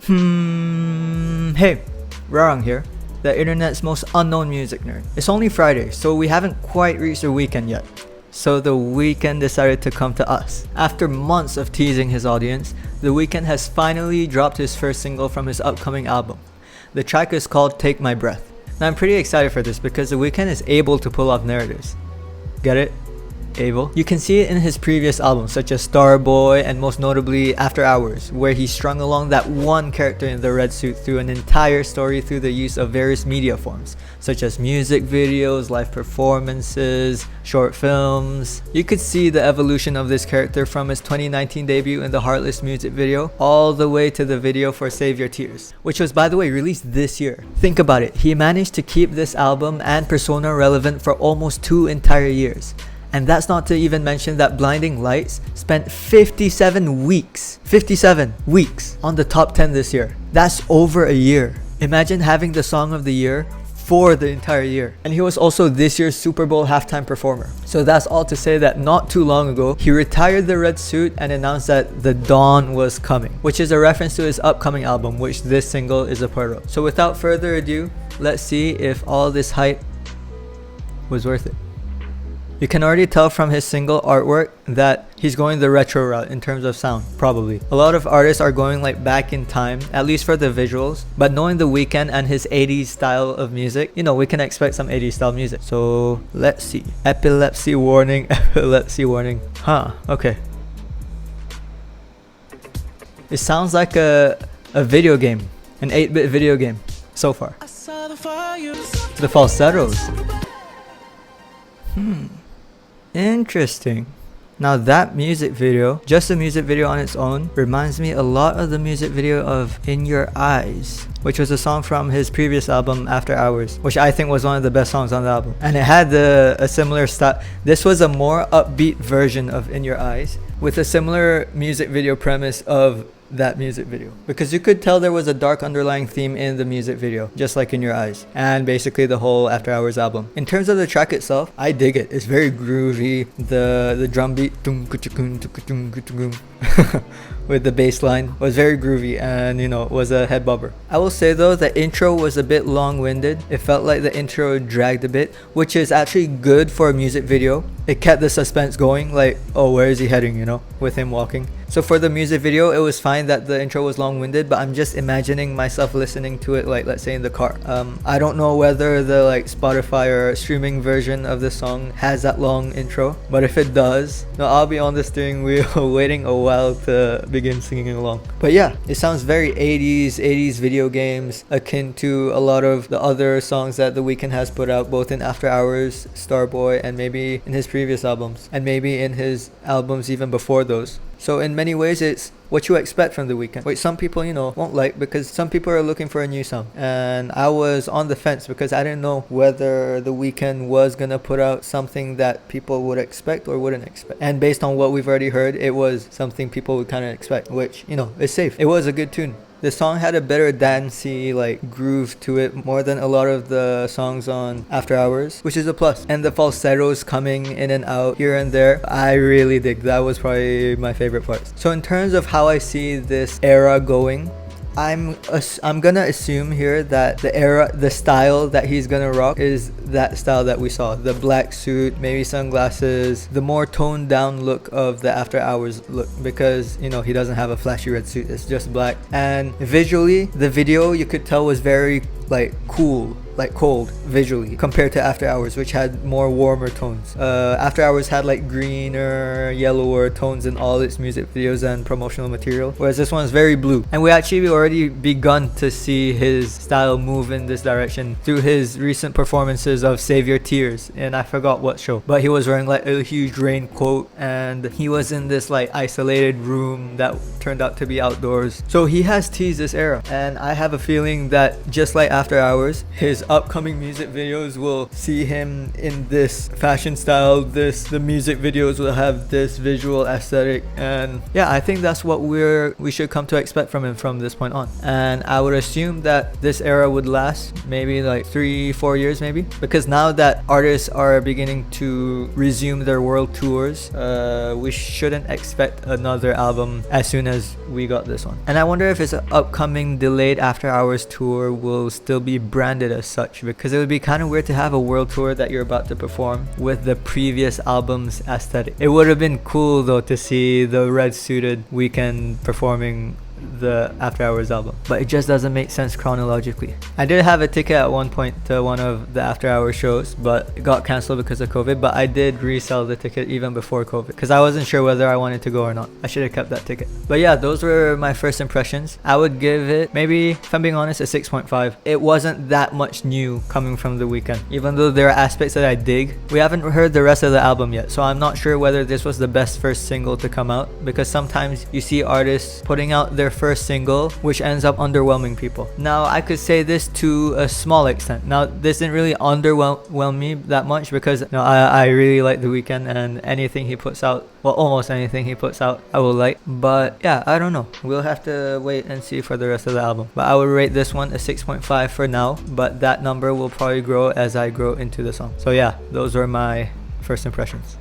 Hey, Rarang here, the internet's most unknown music nerd. It's only Friday, so we haven't quite reached the weekend yet. So the Weeknd decided to come to us. After months of teasing his audience, the Weeknd has finally dropped his first single from his upcoming album. The track is called Take My Breath. Now I'm pretty excited for this because the Weeknd is able to pull off narratives. Get it? Able. You can see it in his previous albums such as Starboy and most notably After Hours, where he strung along that one character in the red suit through an entire story through the use of various media forms such as music videos, live performances, short films. You could see the evolution of this character from his 2019 debut in the Heartless music video all the way to the video for Save Your Tears, which was by the way released this year. Think about it, he managed to keep this album and persona relevant for almost 2 entire years. And that's not to even mention that Blinding Lights spent 57 weeks on the top 10 this year. That's over a year. Imagine having the song of the year for the entire year. And he was also this year's Super Bowl halftime performer. So that's all to say that not too long ago, he retired the red suit and announced that the dawn was coming, which is a reference to his upcoming album, which this single is a part of. So without further ado, let's see if all this hype was worth it. You can already tell from his single artwork that he's going the retro route in terms of sound, probably. A lot of artists are going like back in time, at least for the visuals, but knowing the Weeknd and his 80s style of music, you know, we can expect some 80s style music. So let's see. Epilepsy warning, epilepsy warning. Okay. It sounds like a video game, an 8-bit video game so far. The falsettos. Interesting. Now that music video, just the music video on its own, reminds me a lot of the music video of In Your Eyes, which was a song from his previous album After Hours, which I think was one of the best songs on the album. And it had a similar style. This was a more upbeat version of In Your Eyes with a similar music video premise of that music video, because you could tell there was a dark underlying theme in the music video, just like In Your Eyes, and basically the whole After Hours album. In terms of the track itself, I dig it. It's very groovy. The drum beat with the bass line was very groovy and, you know, was a head bobber. I will say though, the intro was a bit long-winded. It felt like the intro dragged a bit, which is actually good for a music video. It kept the suspense going, like, oh, where is he heading, you know, with him walking. So for the music video, it was fine that the intro was long-winded, but I'm just imagining myself listening to it, like, let's say in the car. I don't know whether the like Spotify or streaming version of the song has that long intro, but if it does, no, I'll be on the steering wheel waiting a while to begin singing along. But yeah, it sounds very 80s video games, akin to a lot of the other songs that the Weeknd has put out, both in After Hours, Starboy, and maybe in his previous albums, and maybe in his albums even before those. So in many ways, it's what you expect from the Weeknd, which some people, you know, won't like, because some people are looking for a new sound. And I was on the fence because I didn't know whether the Weeknd was gonna put out something that people would expect or wouldn't expect. And based on what we've already heard, it was something people would kind of expect, which, you know, is safe. It was a good tune. The song had a better dancey like groove to it, more than a lot of the songs on After Hours, which is a plus. And the falsettos coming in and out here and there, I really dig. That was probably my favorite part. So in terms of how I see this era going, I'm gonna assume here that the style that he's gonna rock is that style that we saw, the black suit, maybe sunglasses, the more toned down look of the After Hours look, because, you know, he doesn't have a flashy red suit, it's just black. And visually, the video, you could tell, was very like cool, like cold visually, compared to After Hours, which had more warmer tones. After Hours had like greener, yellower tones in all its music videos and promotional material, whereas this one's very blue. And we actually already begun to see his style move in this direction through his recent performances of Save Your Tears, and I forgot what show, but he was wearing like a huge raincoat and he was in this like isolated room that turned out to be outdoors. So he has teased this era, and I have a feeling that just like After Hours, his upcoming music videos will see him in this fashion style, the music videos will have this visual aesthetic, and yeah, I think that's what we should come to expect from him from this point on. And I would assume that this era would last maybe like 3-4 years maybe, because now that artists are beginning to resume their world tours, we shouldn't expect another album as soon as we got this one. And I wonder if his upcoming delayed After Hours tour will still be branded as such, because it would be kind of weird to have a world tour that you're about to perform with the previous album's aesthetic. It would have been cool though to see the red suited Weeknd performing the After Hours album, but it just doesn't make sense chronologically. I did have a ticket at one point to one of the After Hours shows, but it got cancelled because of COVID. But I did resell the ticket even before COVID because I wasn't sure whether I wanted to go or not. I should have kept that ticket. But yeah, those were my first impressions. I would give it, maybe, if I'm being honest, a 6.5. It wasn't that much new coming from The Weeknd, even though there are aspects that I dig. We haven't heard the rest of the album yet, so I'm not sure whether this was the best first single to come out, because sometimes you see artists putting out their first single which ends up underwhelming people. Now I could say this to a small extent. Now this didn't really underwhelm me that much, because you know, I really like The Weeknd, and anything he puts out, well, almost anything he puts out I will like. But yeah, I don't know, we'll have to wait and see for the rest of the album. But I would rate this one a 6.5 for now, but that number will probably grow as I grow into the song. So yeah, those were my first impressions.